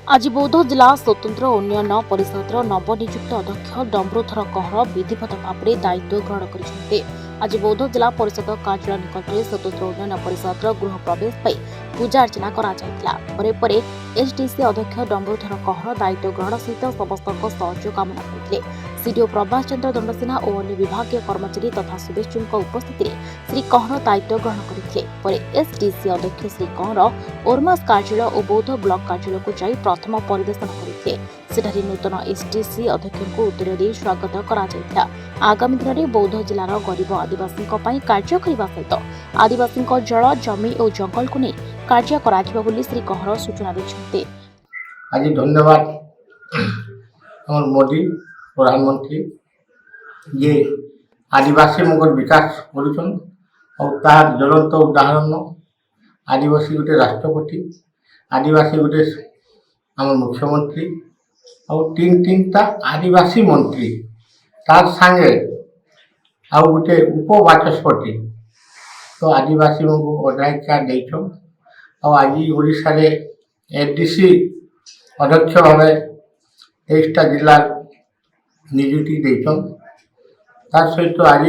आज बौद्ध जिला स्वतंत्र उन्नयन परिषद नवनियुक्त अध्यक्ष डम्बरुधर कहर विधिवत भाव में दायित्व ग्रहण कर। आज बौद्ध जिला परिषद कार्यालय निकट में स्वतंत्र उन्नयन परिषद गृह प्रवेश पूजा अर्चना कर एसडीसी अध्यक्ष डम्बरुधर कहर दायित्व ग्रहण सहित समस्त सहयोग कामना करते। सीडीओ प्रभास चंद्र दंडसेना और अन्य विभागीय कर्मचारी तथा शुभेच्छुओं उपस्थित श्री कहर दायित्व ग्रहण करते। एसडीसी अध्यक्ष श्री कहर ओरमास कार्यालय और बौद्ध ब्लॉक कार्यालय को जाई प्रथम परिदर्शन करते। सेठारे नूतन एसडीसी अध्यक्ष को उत्तर दे स्वागत करा। आगामी दिन में बौद्ध जिलार गरीब आदिवासी कार्य करने सहित आदिवासी जल जमी और जंगल को नहीं कार्य करा श्री कहर सूचना देते। आज धन्यवाद मोदी प्रधानमंत्री ये आदिवासी मगर विकास करुछन और तार ज्वलंत उदाहरण आदिवासी गोटे राष्ट्रपति आदिवासी गोटे आम मुख्यमंत्री और तीन टा आदिवासी मंत्री तार सांगे आउ गोटे उपवाचस्पति तो आदिवासी को अग्राधिकार देछन और आज ओडिशा रे एसडीसी अध्यक्ष भाव 23टा जिला नियुक्ति देछन। तार सहित आज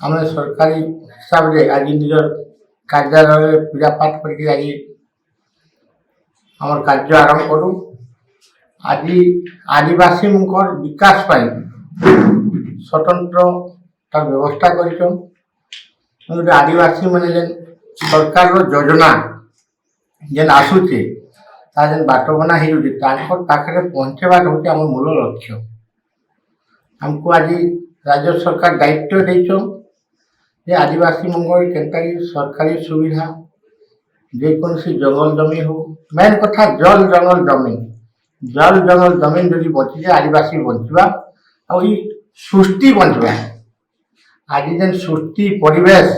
आम सरकारी हिसाब से आज निजर कार्यालय पूजा पाठ करके आज आम कार्य आरंभ करूँ। आज आदिवासी विकास पाई स्वतंत्र तार व्यवस्था कर आदिवासी मैंने जेन सरकार योजना जेन आसूचे जेन बाट बना हो पाखे पहुँचवार हूँ आम मूल लक्ष्य। हमको आज राज्य सरकार दायित्व दे आदिवासी मंगल केनता सरकारी सुविधा जेकोसी जंगल जमी हो मेन कथा जल जंगल जमीन जदि बची जाए आदिवासी बचवा और सृष्टि बचवा। आज जेन सृष्टि परिवेश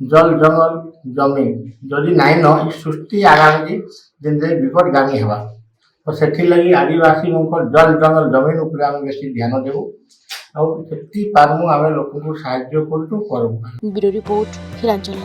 जल जंगल जमीन जदि नाई न सृष्टि आगामी दिन विपद गामी हवा तो से लगी आदिवासी जल जंगल जमीन उपर आम बेसी ध्यान देवु और पार्मु आम लोक को साहाय्य करूँ। Bureau report हिरांचल।